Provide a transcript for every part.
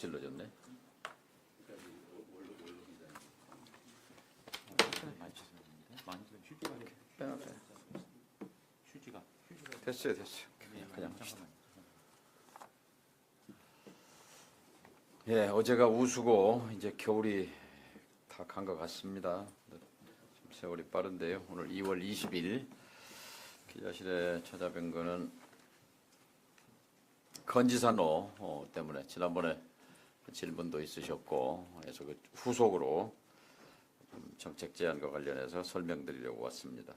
찔러졌네. 됐어요. 그냥 합시다. 예, 어제가 우수고 이제 겨울이 다 간 것 같습니다. 좀 세월이 빠른데요. 오늘 2월 20일 기자실에 찾아뵌 거는 건지산로 때문에 지난번에 질문도 있으셨고 그래서 그 후속으로 정책 제안과 관련해서 설명드리려고 왔습니다.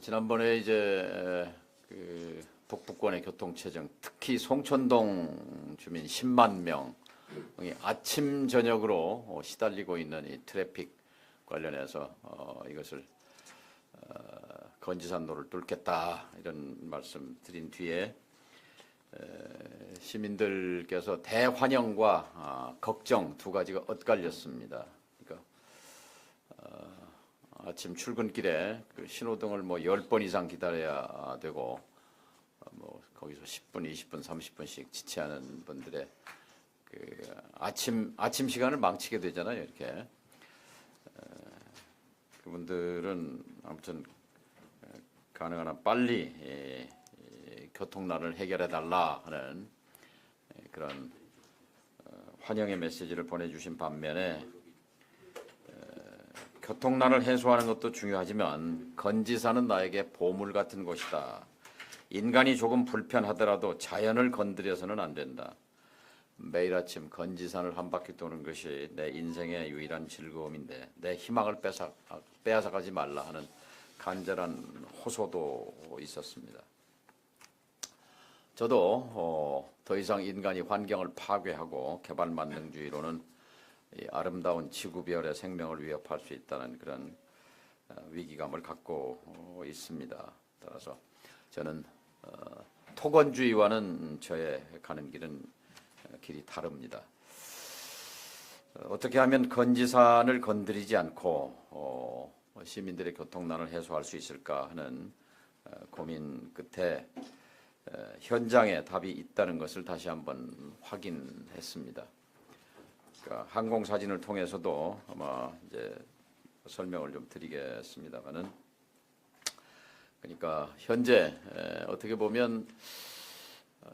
지난번에 이제 그 북부권의 교통체증, 특히 송천동 주민 10만 명이 아침 저녁으로 시달리고 있는 이 트래픽 관련해서 이것을 건지산로를 뚫겠다 이런 말씀 드린 뒤에 시민들께서 대환영과 걱정 두 가지가 엇갈렸습니다. 그러니까 아침 출근길에 그 신호등을 뭐 10번 이상 기다려야 되고 뭐 거기서 10분, 20분, 30분씩 지체하는 분들의 그 아침 시간을 망치게 되잖아요. 이렇게 그분들은 아무튼 가능한 한 빨리 교통난을 해결해 달라 하는 그런 환영의 메시지를 보내주신 반면에 교통난을 해소하는 것도 중요하지만 건지사는 나에게 보물 같은 곳이다. 인간이 조금 불편하더라도 자연을 건드려서는 안 된다. 매일 아침 건지산을 한 바퀴 도는 것이 내 인생의 유일한 즐거움인데 내 희망을 빼앗아가지 말라 하는 간절한 호소도 있었습니다. 저도 더 이상 인간이 환경을 파괴하고 개발 만능주의로는 이 아름다운 지구별의 생명을 위협할 수 있다는 그런 위기감을 갖고 있습니다. 따라서 저는 토건주의와는 저의 가는 길이 다릅니다. 어떻게 하면 건지산을 건드리지 않고 시민들의 교통난을 해소할 수 있을까 하는 고민 끝에 현장에 답이 있다는 것을 다시 한번 확인했습니다. 그러니까 항공사진을 통해서도 아마 이제 설명을 좀 드리겠습니다만은, 그러니까 현재 어떻게 보면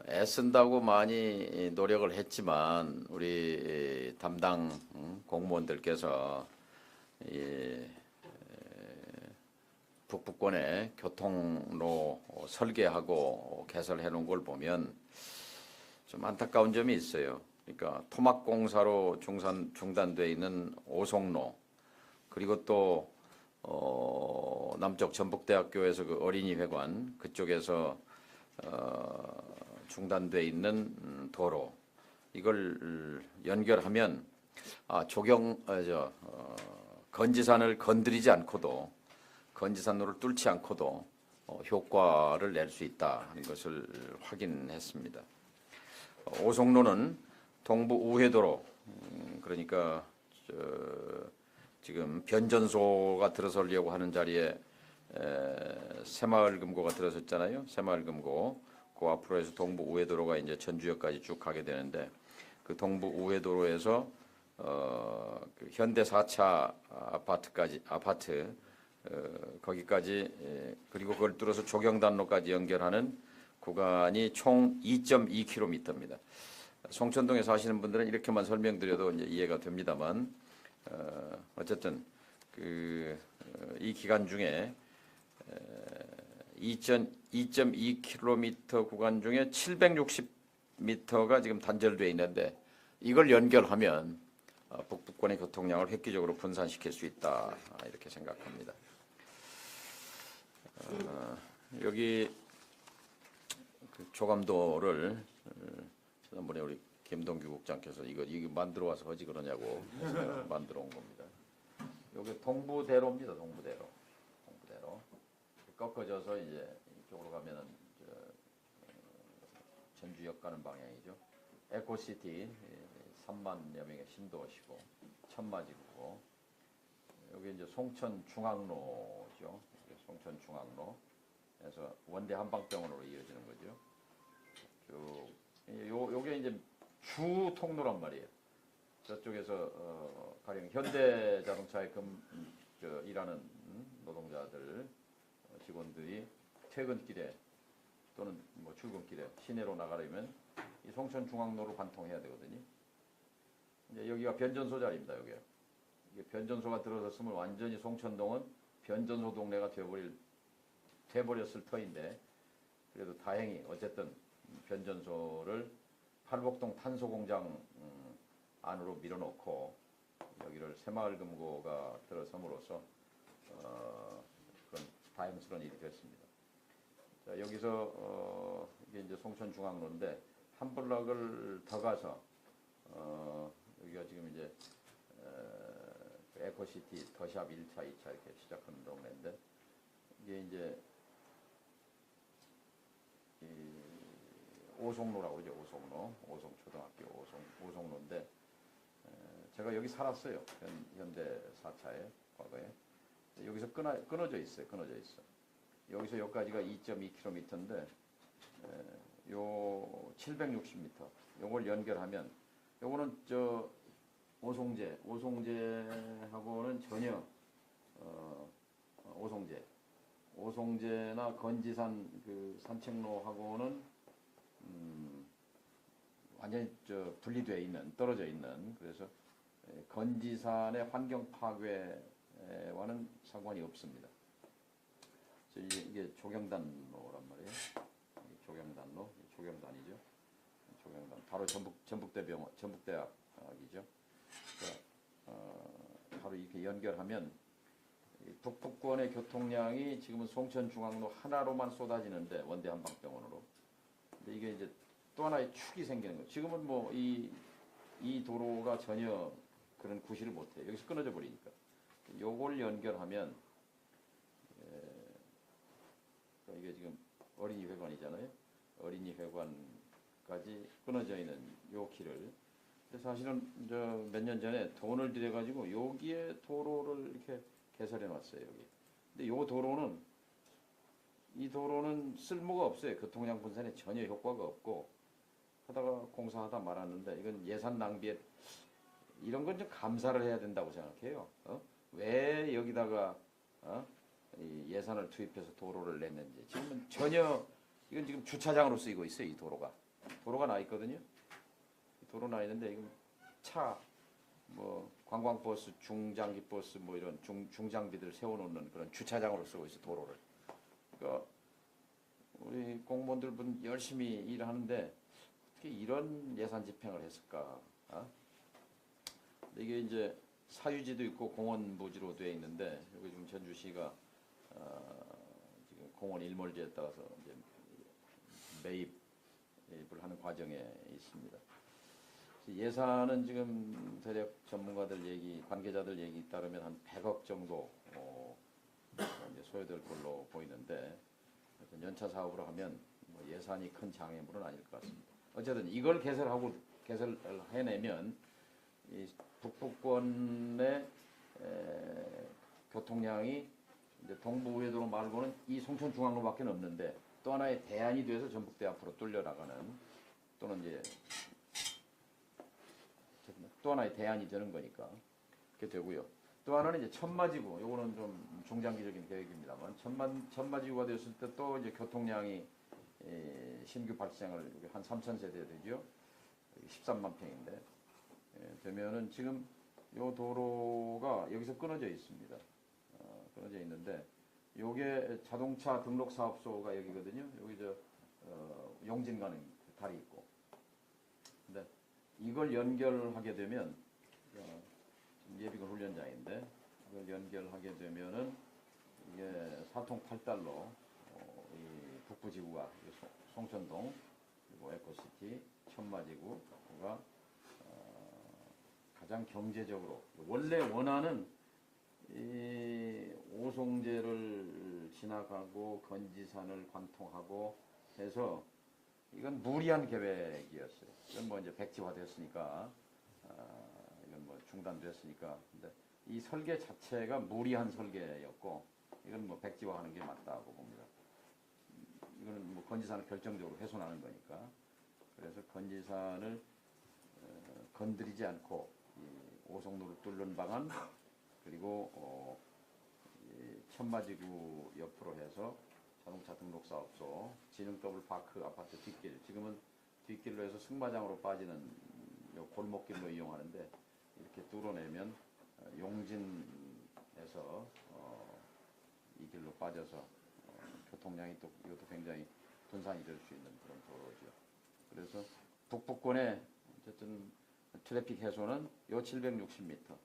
애쓴다고 많이 노력을 했지만 우리 담당 공무원들께서 이 북부권의 교통로 설계하고 개설해 놓은 걸 보면 좀 안타까운 점이 있어요. 그러니까 토막공사로 중단되어 있는 오송로, 그리고 또 남쪽 전북대학교에서 그 어린이회관 그쪽에서 중단되어 있는 도로, 이걸 연결하면 건지산을 건드리지 않고도, 건지산로를 뚫지 않고도 효과를 낼 수 있다 하는 것을 확인했습니다. 오송로는 동부 우회도로, 그러니까 지금 변전소가 들어서려고 하는 자리에 새마을금고가 들어섰잖아요. 새마을금고 그 앞으로 해서 동부 우회도로가 이제 전주역까지 쭉 가게 되는데, 그 동부 우회도로에서 그 현대 4차 아파트 거기까지, 그리고 그걸 뚫어서 조경단로까지 연결하는 구간이 총 2.2km입니다. 송천동에 사시는 분들은 이렇게만 설명드려도 이제 이해가 됩니다만, 어쨌든 이 기간 중에 2.2km 구간 중에 760m가 지금 단절되어 있는데, 이걸 연결하면 북부권의 교통량을 획기적으로 분산시킬 수 있다 이렇게 생각합니다. 여기 그 조감도를 지난번에 우리 김동규 국장께서 이거 만들어 와서 어찌 그러냐고 해서 만들어 온 겁니다. 여기 동부대로입니다. 동부대로 꺾어져서 이제 이쪽으로 가면은 전주역 가는 방향이죠. 에코시티 3만여 명의 신도시고 천마지구고, 여기 이제 송천중앙로죠. 송천중앙로에서 원대 한방병원으로 이어지는 거죠. 요게 이제 주 통로란 말이에요. 저쪽에서 가령 현대자동차에 일하는 노동자들 직원들이 퇴근길에 또는 뭐 출근길에 시내로 나가려면 이 송천중앙로로 관통해야 되거든요. 이제 여기가 변전소 자리입니다. 여기 이게 변전소가 들어섰으면 완전히 송천동은 변전소 동네가 돼버렸을 터인데 그래도 다행히 어쨌든 변전소를 팔복동 탄소공장 안으로 밀어놓고 여기를 새마을금고가 들어섬으로써 그런 다행스러운 일이 됐습니다. 자, 여기서 이게 이제 송천중앙로인데 한 블럭을 더 가서 여기가 지금 이제 에코시티 더샵 1차, 2차 이렇게 시작하는 동네인데 이게 이제 오송로라고 그러죠. 오송로, 오송초등학교 오송로인데 제가 여기 살았어요. 현대 4차에 과거에 여기서 끊어져 있어요. 끊어져 있어. 여기서 여기까지가 2.2km인데 요 760m. 요걸 연결하면 요거는 저 오송제하고는 전혀 오송제나 건지산 그 산책로하고는 완전히 분리되어 있는 떨어져 있는 그래서 건지산의 환경 파괴와는 상관이 없습니다. 이게 조경단로란 말이에요. 조경단이죠. 조경단 바로 전북대학이죠. 바로 이렇게 연결하면 북부권의 교통량이 지금은 송천중앙로 하나로만 쏟아지는데 원대 한방병원으로. 근데 이게 이제 또 하나의 축이 생기는 거예요. 지금은 뭐 이 도로가 전혀 그런 구실을 못해요. 여기서 끊어져 버리니까. 요걸 연결하면 이게 지금 어린이회관이잖아요. 어린이회관까지 끊어져 있는 요 길을. 근데 사실은 몇 년 전에 돈을 들여가지고 여기에 도로를 이렇게 개설해 놨어요. 여기. 근데 이 도로는 쓸모가 없어요. 교통량 분산에 전혀 효과가 없고 하다가 공사하다 말았는데 이건 예산 낭비에 이런 건 좀 감사를 해야 된다고 생각해요. 왜 여기다가 이 예산을 투입해서 도로를 냈는지. 지금은 전혀 이건 지금 주차장으로 쓰이고 있어요. 이 도로가 나 있거든요. 도로 나 있는데 이건 뭐 관광버스, 중장기버스 뭐 이런 중장비들 세워놓는 그런 주차장으로 쓰고 있어 도로를. 그러니까 우리 공무원들 분 열심히 일하는데 어떻게 이런 예산 집행을 했을까? 이게 이제 사유지도 있고 공원 부지로 되어 있는데 여기 지금 전주시가 지금 공원 일몰지에 따라서 이제 매입을 하는 과정에 있습니다. 예산은 지금 대략 전문가들 얘기, 관계자들 얘기 따르면 한 100억 정도 이제 소요될 걸로 보이는데 연차 사업으로 하면 뭐 예산이 큰 장애물은 아닐 것 같습니다. 어쨌든 이걸 개설해내면 이 북부권의 교통량이 이제 동부우회도로 말고는 이 송천중앙로밖에 없는데 또 하나의 대안이 돼서 전북대 앞으로 뚫려 나가는 또는 이제 또 하나의 대안이 되는 거니까 그렇게 되고요. 또 하나는 이제 천마지구, 요거는 좀 중장기적인 계획입니다만 천마지구가 됐을 때 또 이제 교통량이 신규 발생을 한 3,000세대 되죠. 13만 평인데 되면은 지금 요 도로가 여기서 끊어져 있습니다. 끊어져 있는데 요게 자동차 등록 사업소가 여기거든요. 여기 용진 가는 다리 있고. 근데 이걸 연결하게 되면 예비군 훈련장인데 이걸 연결하게 되면은 이게 사통팔달로 이 북부지구가 송천동 그리고 에코시티 천마지구가 가장 경제적으로 원래 원하는 이 오송제를 지나가고 건지산을 관통하고 해서 이건 무리한 계획이었어요. 이건 뭐 이제 백지화됐으니까 이건 뭐 중단됐으니까 근데 이 설계 자체가 무리한 설계였고 이건 뭐 백지화하는 게 맞다고 봅니다. 이거는 뭐 건지산을 결정적으로 훼손하는 거니까 그래서 건지산을 건드리지 않고 이 오송로를 뚫는 방안 그리고 이 천마지구 옆으로 해서 자동차 등록 사업소, 진흥 더블 파크 아파트 뒷길, 지금은 뒷길로 해서 승마장으로 빠지는 요 골목길로 이용하는데 이렇게 뚫어내면 용진에서 이 길로 빠져서 교통량이 또 이것도 굉장히 분산이 될 수 있는 그런 도로죠. 그래서 북부권의 어쨌든 트래픽 해소는 요 760m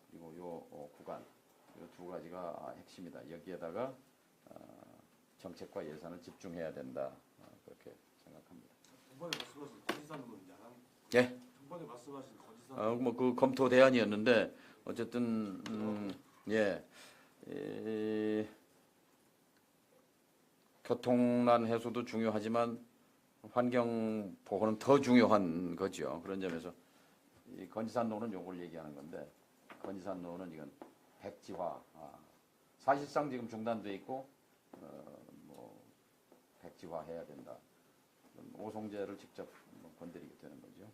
그리고 요 구간 이 두 가지가 핵심이다. 여기에다가 정책과 예산을 집중해야 된다. 그렇게 생각합니다. 전번에 말씀하신 거지산으로 이제 한. 예. 전번에 말씀하신 거지산. 뭐 그 검토 대안이었는데 어쨌든 예. 교통난 해소도 중요하지만 환경 보호는 더 중요한 거죠. 그런 점에서 이 건지산로는 요걸 얘기하는 건데 건지산로는 이건 백지화. 사실상 지금 중단돼 있고 뭐 백지화 해야 된다. 오송제를 직접 건드리게 되는 거죠.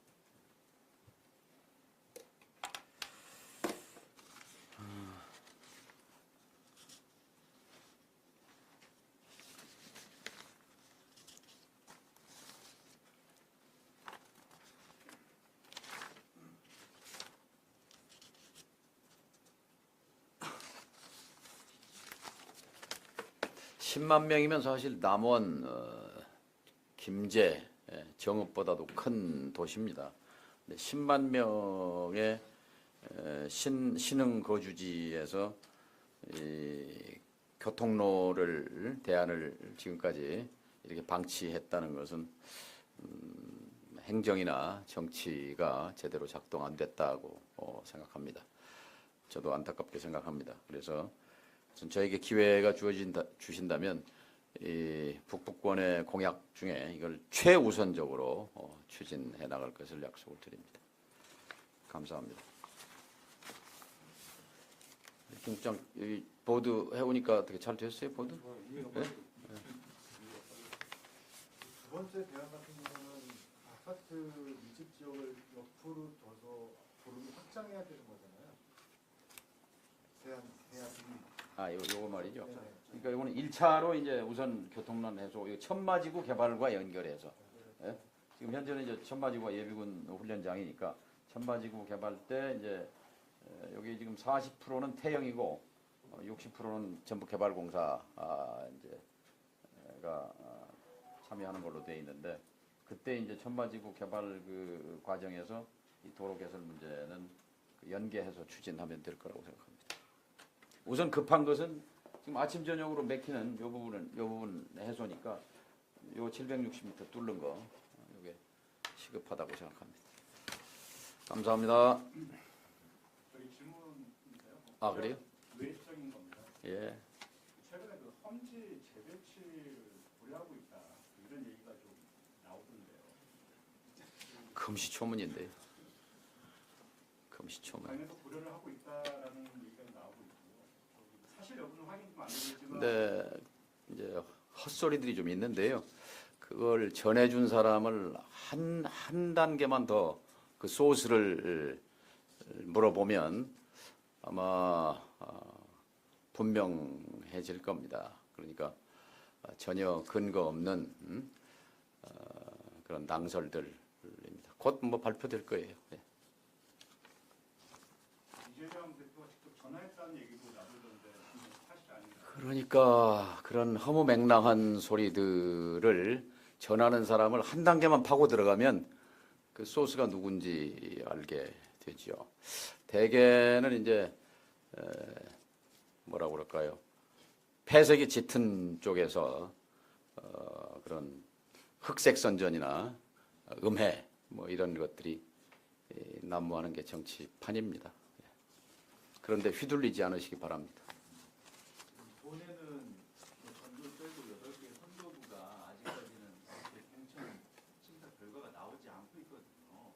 10만 명이면 사실 남원, 김제, 정읍보다도 큰 도시입니다. 10만 명의 신흥 거주지에서 이 교통로를 대안을 지금까지 이렇게 방치했다는 것은 행정이나 정치가 제대로 작동 안 됐다고 생각합니다. 저도 안타깝게 생각합니다. 그래서 저에게 기회가 주신다면 이 북부권의 공약 중에 이걸 최우선적으로 추진해 나갈 것을 약속을 드립니다. 감사합니다. 김국장 여기 보드 해오니까 어떻게 잘 됐어요, 보드? 네? 두 번째 대안 같은 경우는 아파트 밀집 지역을 옆으로 둬서 도로를 확장해야 되는 거잖아요. 대안이. 요거 말이죠. 네. 그러니까 이거는 1차로 이제 우선 교통난 해소, 천마지구 개발과 연결해서. 예? 지금 현재는 이제 천마지구가 예비군 훈련장이니까 천마지구 개발 때 이제 여기 지금 40%는 태형이고 60%는 전부 개발공사 이제가 참여하는 걸로 돼 있는데 그때 이제 천마지구 개발 그 과정에서 이 도로 개설 문제는 연계해서 추진하면 될 거라고 생각합니다. 우선 급한 것은 지금 아침 저녁으로 막히는 요 부분 해소니까 요 760m 뚫는 거 이게 시급하다고 생각합니다. 감사합니다. 저희 질문인데요. 그래요? 외적인 겁니다. 예. 최근에 그 험지 재배치를 고려하고 있다 이런 얘기가 좀 나오던데요. 금시초문인데요. 금시초문. 당에서 고려를 하고 있다라는 얘기가 나오고 있고 사실 여부는 확인 좀 안 되겠지만. 근데 이제 헛소리들이 좀 있는데요. 그걸 전해준 사람을 한 단계만 더 그 소스를 물어보면 아마 분명해질 겁니다. 그러니까 전혀 근거 없는 그런 낭설들입니다. 곧 뭐 발표될 거예요. 네. 이재명 대표가 직접 전화했다는 얘기도 나오던데 사실 아닌가요? 그러니까 그런 허무맹랑한 소리들을 전하는 사람을 한 단계만 파고 들어가면 그 소스가 누군지 알게 되죠. 대개는 이제 뭐라고 그럴까요? 폐색이 짙은 쪽에서 그런 흑색 선전이나 음해 뭐 이런 것들이 난무하는 게 정치판입니다. 그런데 휘둘리지 않으시기 바랍니다. 이번에는 전도 빼고 8개 선거구가 아직까지는 공천 심사 결과가 나오지 않고 있거든요.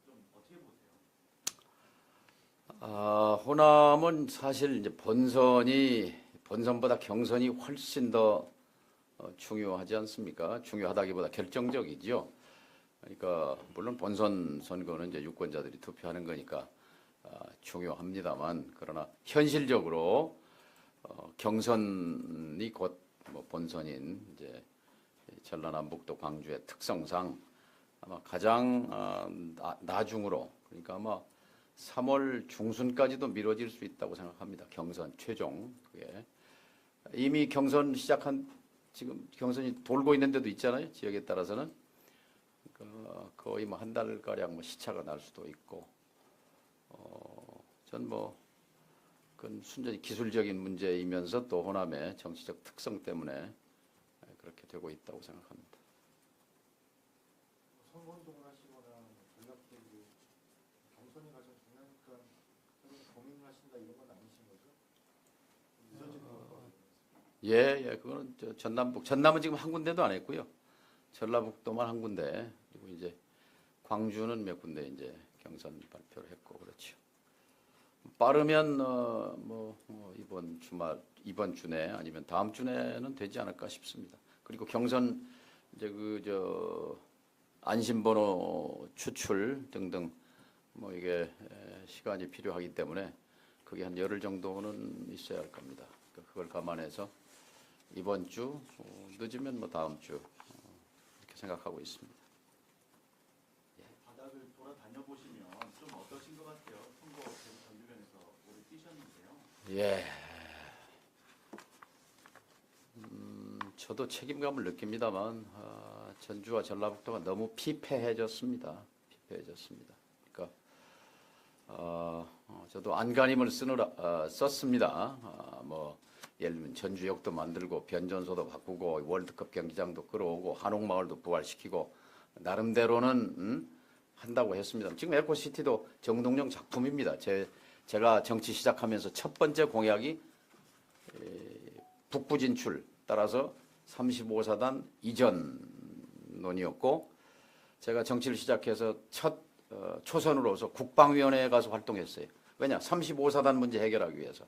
좀 어떻게 보세요? 호남은 사실 이제 본선보다 경선이 훨씬 더 중요하지 않습니까? 중요하다기보다 결정적이죠. 그러니까 물론 본선 선거는 이제 유권자들이 투표하는 거니까 중요합니다만, 그러나 현실적으로 경선이 곧 뭐 본선인 이제 전라남북도 광주의 특성상 아마 가장 나중으로, 그러니까 아마 3월 중순까지도 미뤄질 수 있다고 생각합니다. 경선 최종. 그게 이미 경선 시작한, 지금 경선이 돌고 있는 데도 있잖아요. 지역에 따라서는 거의 뭐 한 달 가량 뭐 시차가 날 수도 있고, 전 뭐 그건 순전히 기술적인 문제이면서 또 호남의 정치적 특성 때문에 그렇게 되고 있다고 생각합니다. 선거운동을 하시거나 전략적으로 경선이 가장 중요하니까 고민을 하신다 이런 건 아니신 거죠? 유전진 예, 그거는 전남은 지금 한 군데도 안 했고요. 전라북도만 한 군데, 그리고 이제 광주는 몇 군데 이제 경선 발표를 했고 그렇죠. 빠르면 이번 주 내 아니면 다음 주 내는 되지 않을까 싶습니다. 그리고 경선 이제 안심번호 추출 등등 뭐 이게 시간이 필요하기 때문에 그게 한 열흘 정도는 있어야 할 겁니다. 그걸 감안해서 이번 주 늦으면 뭐 다음 주 이렇게 생각하고 있습니다. 바닥을 돌아다녀 보시면 좀 어떠신 것 같아요? 선거 전주변에서 오래 뛰셨는데요. 예. 저도 책임감을 느낍니다만 전주와 전라북도가 너무 피폐해졌습니다. 그러니까 저도 안간힘을 썼습니다. 뭐 예를 들면 전주역도 만들고 변전소도 바꾸고 월드컵 경기장도 끌어오고 한옥마을도 부활시키고 나름대로는 한다고 했습니다. 지금 에코시티도 정동영 작품입니다. 제가 정치 시작하면서 첫 번째 공약이 북부 진출 따라서 35사단 이전론이었고, 제가 정치를 시작해서 첫 초선으로서 국방위원회에 가서 활동했어요. 왜냐? 35사단 문제 해결하기 위해서.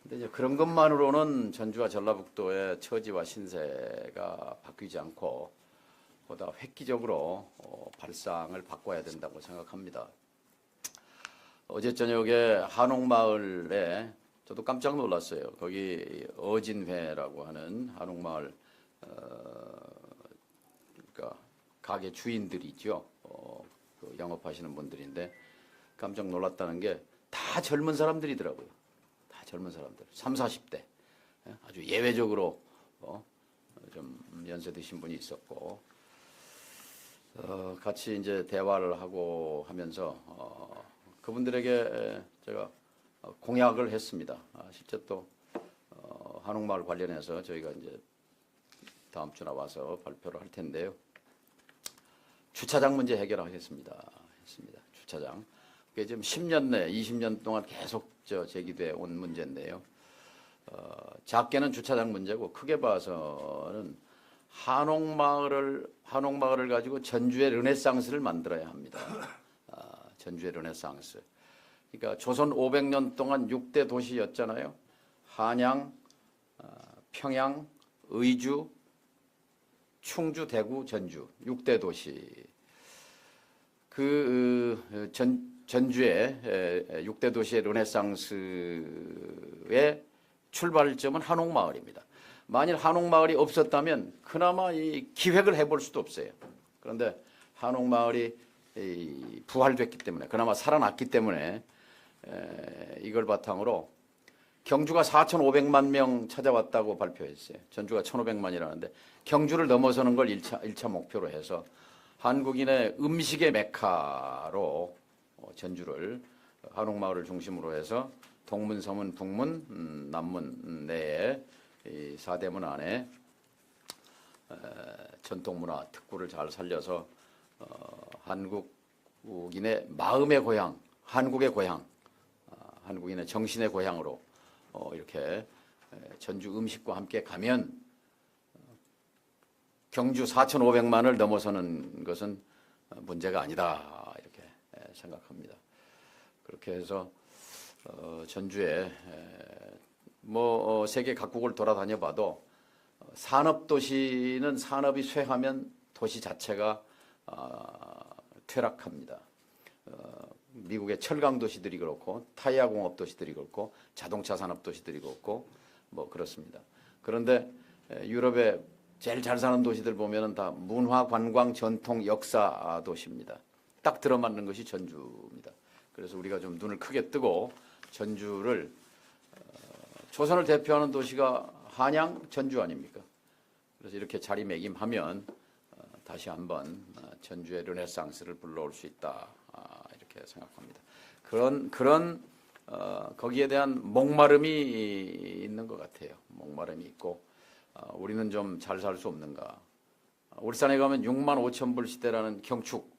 근데 이제 그런 것만으로는 전주와 전라북도의 처지와 신세가 바뀌지 않고 보다 획기적으로 발상을 바꿔야 된다고 생각합니다. 어제 저녁에 한옥마을에 저도 깜짝 놀랐어요. 거기 어진회라고 하는 한옥마을 그러니까 가게 주인들이죠. 그 영업하시는 분들인데 깜짝 놀랐다는 게 다 젊은 사람들이더라고요. 다 젊은 사람들. 30, 40대. 아주 예외적으로 좀 연세 드신 분이 있었고, 같이 이제 대화를 하고 하면서 그분들에게 제가 공약을 했습니다. 실제 또 한옥마을 관련해서 저희가 이제 다음 주나 와서 발표를 할 텐데요. 주차장 문제 해결하겠습니다. 했습니다. 주차장. 그게 지금 10년 내, 20년 동안 계속 제기돼 온 문제인데요. 작게는 주차장 문제고 크게 봐서는 한옥마을을 가지고 전주의 르네상스를 만들어야 합니다. 전주의 르네상스. 그러니까 조선 500년 동안 6대 도시였잖아요. 한양, 평양, 의주, 충주, 대구, 전주 6대 도시. 전주의 6대 도시의 르네상스의 출발점은 한옥마을입니다. 만일 한옥마을이 없었다면 그나마 이 기획을 해볼 수도 없어요. 그런데 한옥마을이 부활됐기 때문에, 그나마 살아났기 때문에 이걸 바탕으로 경주가 4,500만 명 찾아왔다고 발표했어요. 전주가 1,500만이라는데 경주를 넘어서는 걸 1차 목표로 해서 한국인의 음식의 메카로 전주를, 한옥마을을 중심으로 해서 동문, 서문, 북문, 남문 내에 이 4대문 안에 전통문화 특구를 잘 살려서 한국인의 마음의 고향, 한국의 고향, 한국인의 정신의 고향으로 이렇게 전주 음식과 함께 가면 경주 4,500만을 넘어서는 것은 문제가 아니다, 이렇게 생각합니다. 그렇게 해서 전주에 세계 각국을 돌아다녀 봐도 산업도시는 산업이 쇠하면 도시 자체가 퇴락합니다. 미국의 철강 도시들이 그렇고 타이어 공업 도시들이 그렇고 자동차 산업 도시들이 그렇고 뭐 그렇습니다. 그런데 유럽의 제일 잘 사는 도시들 보면은 다 문화, 관광, 전통, 역사 도시입니다. 딱 들어맞는 것이 전주입니다. 그래서 우리가 좀 눈을 크게 뜨고 전주를 조선을 대표하는 도시가 한양, 전주 아닙니까? 그래서 이렇게 자리매김하면 다시 한번 전주의 르네상스를 불러올 수 있다 이렇게 생각합니다. 그런 거기에 대한 목마름이 있는 것 같아요. 목마름이 있고 우리는 좀 잘 살 수 없는가? 울산에 가면 6만 5천 불 시대라는 경축,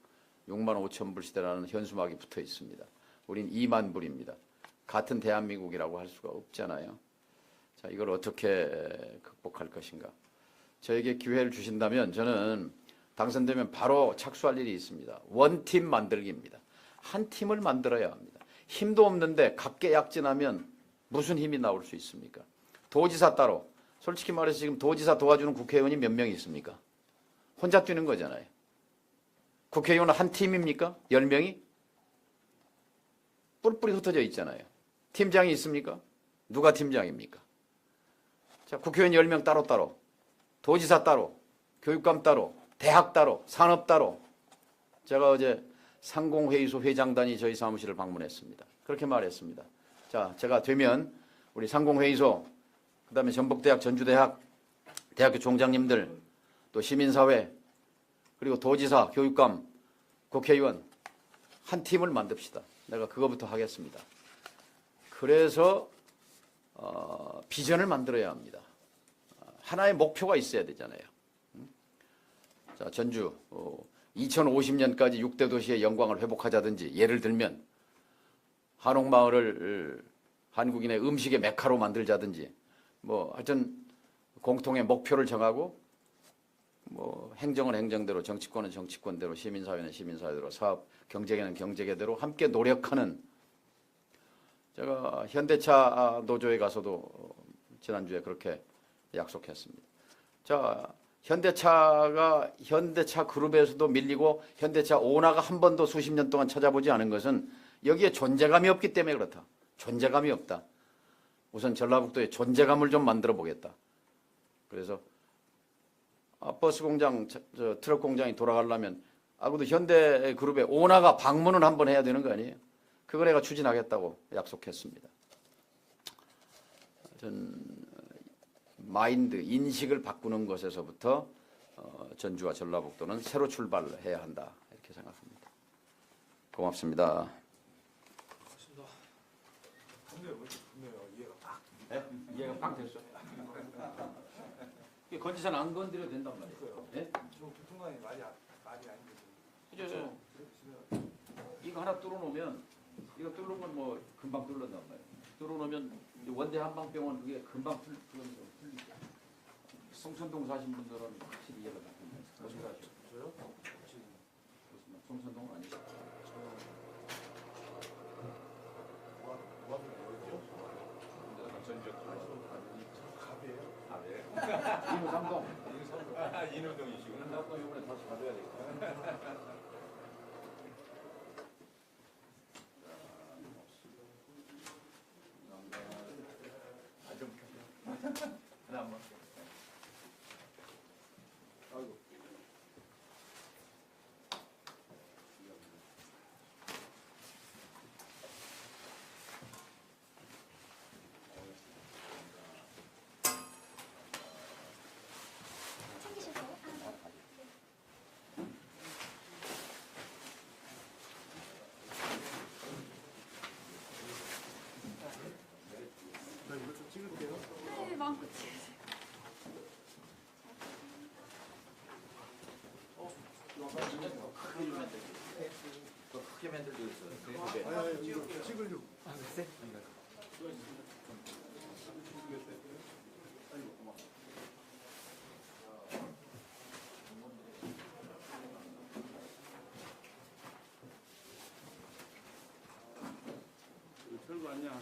6만 5천 불 시대라는 현수막이 붙어 있습니다. 우린 2만 불입니다. 같은 대한민국이라고 할 수가 없잖아요. 자, 이걸 어떻게 극복할 것인가? 저에게 기회를 주신다면 저는 당선되면 바로 착수할 일이 있습니다. 원팀 만들기입니다. 한 팀을 만들어야 합니다. 힘도 없는데 각계약진하면 무슨 힘이 나올 수 있습니까? 도지사 따로, 솔직히 말해서 지금 도지사 도와주는 국회의원이 몇 명이 있습니까? 혼자 뛰는 거잖아요. 국회의원은 한 팀입니까? 10명이? 뿔뿔이 흩어져 있잖아요. 팀장이 있습니까? 누가 팀장입니까? 자, 국회의원 10명 따로따로, 도지사 따로, 교육감 따로, 대학 따로, 산업 따로. 제가 어제 상공회의소 회장단이 저희 사무실을 방문했습니다. 그렇게 말했습니다. 자, 제가 되면 우리 상공회의소, 그다음에 전북대학, 전주대학, 대학교 총장님들, 또 시민사회, 그리고 도지사, 교육감, 국회의원 한 팀을 만듭시다. 내가 그거부터 하겠습니다. 그래서 비전을 만들어야 합니다. 하나의 목표가 있어야 되잖아요. 자, 전주 2050년까지 6대 도시의 영광을 회복하자든지, 예를 들면 한옥마을을 한국인의 음식의 메카로 만들자든지, 뭐 하여튼 공통의 목표를 정하고, 뭐 행정은 행정대로, 정치권은 정치권대로, 시민사회는 시민사회대로, 사업 경제계는 경제계대로 함께 노력하는. 제가 현대차 노조에 가서도 지난주에 그렇게 약속했습니다. 자, 현대차 그룹에서도 밀리고 현대차 오너가 한 번도 수십 년 동안 찾아보지 않은 것은 여기에 존재감이 없기 때문에 그렇다. 존재감이 없다. 우선 전라북도에 존재감을 좀 만들어 보겠다. 그래서 버스 공장, 트럭 공장이 돌아가려면 아무도 현대그룹의 오너가 방문을 한번 해야 되는 거 아니에요? 그걸 내가 추진하겠다고 약속했습니다. 전 마인드, 인식을 바꾸는 것에서부터 전주와 전라북도는 새로 출발해야 한다 이렇게 생각합니다. 고맙습니다. 이해가 팍 됐어. 건지사는 안 건드려도 된단 말이에요. 예? 좀 중간에 말이 아닌데. 그죠? 이거 하나 뚫어놓으면, 이거 뚫는 건 뭐 금방 뚫는단 말이에요. 뚫어놓으면 원대 한방병원 그게 금방 풀리죠. 성천동 사신 분들은 확실히 이해가 됩니다. 어디 가시죠? 저요? 성천동 아니죠? 인호삼동. 인호동이시구나. 인호삼동 이번에 다시 가져야 되겠다. 하나 한번. 아이고. 나 이거 좀 찍을게요. 네, 마음껏 찍으세요. 더 크게 만들고 있어요. 아니, 이거 찍으려고. 별거 아니야.